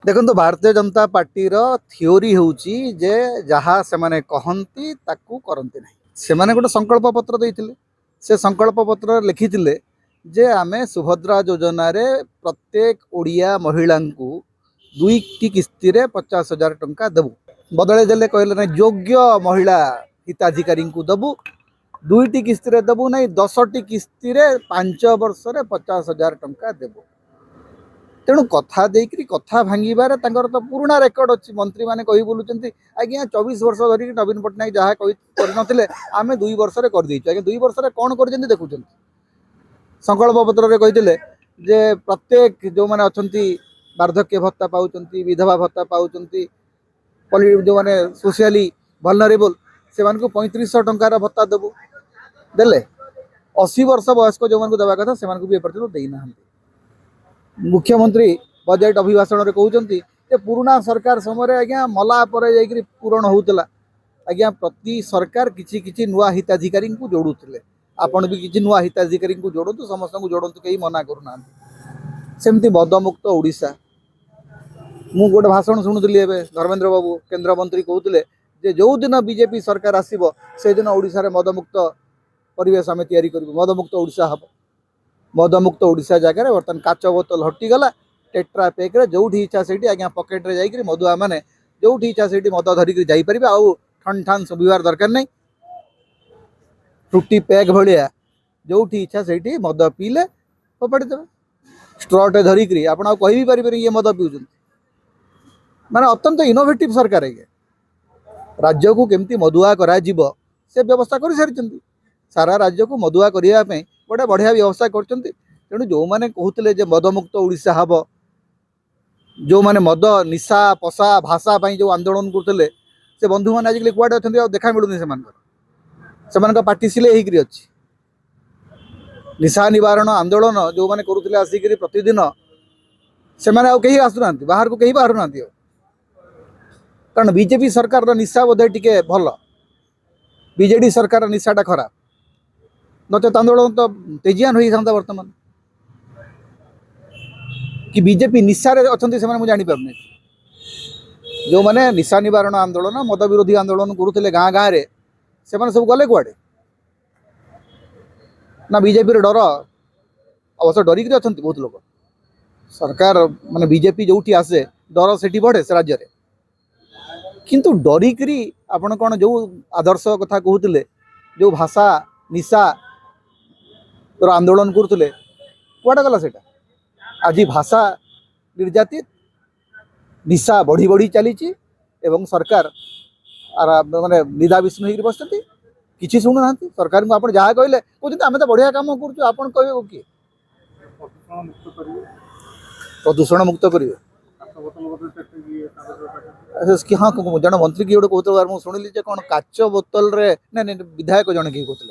देखो Bharatiya Janata party theory हूँ जे जहाँ से माने कहती ताकू करती नहीं से माने गोटे संकल्प पत्र देते से संकल्प पत्र लिखी जे आमे सुभद्रा योजना रे प्रत्येक ओडिया महिला को 2टी किस्ती रे 50,000 टंका देबू बदले देले कहले ना योग्य महिला हिताधिकारी को देबू 2टी किस्ती रे देबू नहीं 10टी किस्ती रे 5 वर्ष रे 50,000 टंका देबू तेणु कथा देकरी कथा भांगार तो पुराणा रेकर्ड अच्छी मंत्री मैंने कही बोलुंट आज्ञा 24 वर्ष धरिक नवीन पट्टनायक जहाँ कर आम 2 वर्ष कर आज्ञा 2 वर्ष कौन कर देखुं संकल्प पत्र कहते जे प्रत्येक जो मैंने अच्छा वार्धक्य भत्ता पाँच विधवा भत्ता पाँच जो मैंने सोशियाली वल्नरेबल से 3500 टंकार भत्ता देबू देले 80 वर्ष वयस्क जो देवा कथा से भी एपर्यंत देना मुख्यमंत्री बजेट अभिभाषण में कहते पुराना सरकार समय आज्ञा मला पर पूरण होता आज्ञा प्रति सरकार किछि किछि नुआ हिताधिकारी को जोड़ुले आपण भी किछि नुआ हिताधिकारी को जोड़तु समस्त को जोड़तु कहीं मना करूना सेमती मदमुक्त ओडिशा मु गोटे भाषण शुणुली धर्मेंद्र बाबू केंद्र मंत्री कहते जो दिन बीजेपी सरकार आसब से दिन ओडिशा रे मदमुक्त परिवेश आम तैयारी करूँ मदमुक्त ओडिशा हम मदमुक्त ओडिशा जगह बर्तमान काच बोतल हटिगला टेट्रा पैक रे जो इच्छा से आज्ञा पकेट रे जाइकरी मधुआ मैंने जो इच्छा से मद धरिक जापर आउ ठन ठान सुविधार दरकार नहीं फ्रुटी पैक भाया जो इच्छा से मद पीले फोपाड़ी देवे स्ट्रटे धरिक आप कही पारे ये मद पीऊँ माने अत्यंत इनोवेटिव सरकार है राज्य को केमती मदुआ करा से व्यवस्था कर सारी सारा राज्य को मदुआ करने गोटे बढ़िया व्यवस्था करेणु जो मैंने कहते जे मदमुक्त ओडिशा हम जो मैंने मद निशा पशा भाषा जो आंदोलन करते से बंधु मैंने आजिकल कुआडे अच्छा देखा मिलूनी से पार्टी सिले अच्छी निशा निवारण आंदोलन जो मैंने करुले आसिक प्रतिदिन से कहीं आसुना बाहर को कहीं बाहर ना कारण बीजेपी सरकार निशा बोधे टिके भल बीजेडी सरकार निशाटा खराब नचेत आंदोलन तो तेजियान हो था बर्तमान कि बीजेपी निशा रे अच्छा से जानी पारनी जो मैंने निशा निवारण आंदोलन मद विरोधी आंदोलन करुले गाँ गाँव में से सब गले कुआडे ना बीजेपी डर अवश्य डरिक अच्छा बहुत लोग सरकार माने बीजेपी जो आसे डर से बढ़े से राज्य में किंतु डरिकी आपण कौन जो आदर्श कथा कहते जो भाषा निशा तो आंदोलन करुले कुआडे गला सेटा आज भाषा निर्यातित निशा बढ़ी बढ़ी चली एवं सरकार माने निदा विष्णु हो बस किसी शुणुना सरकार को आप जहाँ कहले कहते आम तो बढ़िया कम कर कहे किए प्रदूषण मुक्त करेंगे हाँ जन मंत्री किए गोटे कहते शुणिली कौन काच बोतल रे नहीं विधायक जन किए कहते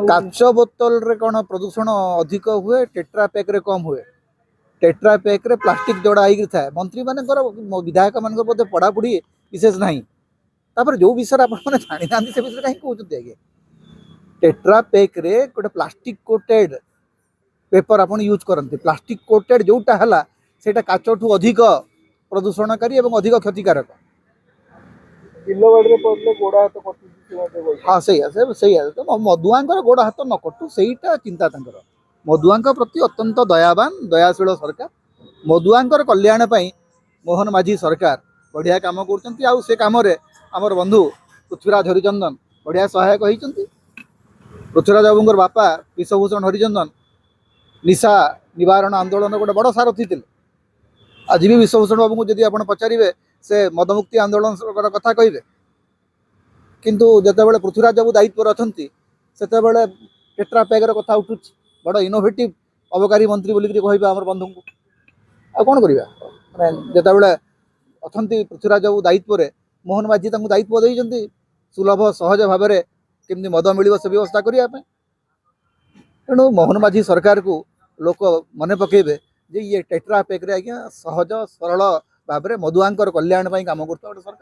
काच बोतल रे कौन प्रदूषण अधिक हुए टेट्रा पैक रे कम हुए टेट्रा पैक रे प्लास्टिक जोड़ा हो था मंत्री मान विधायक मान बोधे पढ़ापढ़ी विशेष नहीं जो विषय आप जानी ना से विषय कहीं कहते आगे टेट्रा पैक रे गोटे प्लास्टिक कोटेड पेपर आप यूज करते प्लास्टिक कोटेड जोटा है सेटा काचठू अधिक प्रदूषणकारी एवं अधिक क्षतिकारक हाँ से तो मधुआ गोड़ हाथ न कटू से चिंता मधुआ प्रति अत्यंत दयावान दयाशील सरकार मधुआ कल्याण मोहन माझी सरकार बढ़िया काम कर कम आमर बंधु पृथ्वीराज हरिचंदन बढ़िया सहायक होती पृथ्वीराज बाबू बापा विश्वभूषण हरिचंदन निशा निवारण आंदोलन गोटे बड़ सारथी थे आज भी विश्वभूषण बाबू को जब आप पचारे से मदमुक्ति आंदोलन कथा कहे किंतु जिते पृथ्वीराज बाबू दायित्व अच्छा से टेट्रा पैगर कथा उठू बड़ इनोवेटिव अबकारी मंत्री बोलिक कह आम बंधु को कौन करवा जिते अच्छा पृथ्वीराज बाबू दायित्व मोहन माझी दायित्व देते सुलभ सहज भाव में केमती मद मिल से व्यवस्था करने तेणु मोहन माझी सरकार को लोक मन पकेबे जे ये टेट्रा पैक रे आज्ञा सहज सरल भाव में मधुआ कल्याण काम कर सरकार।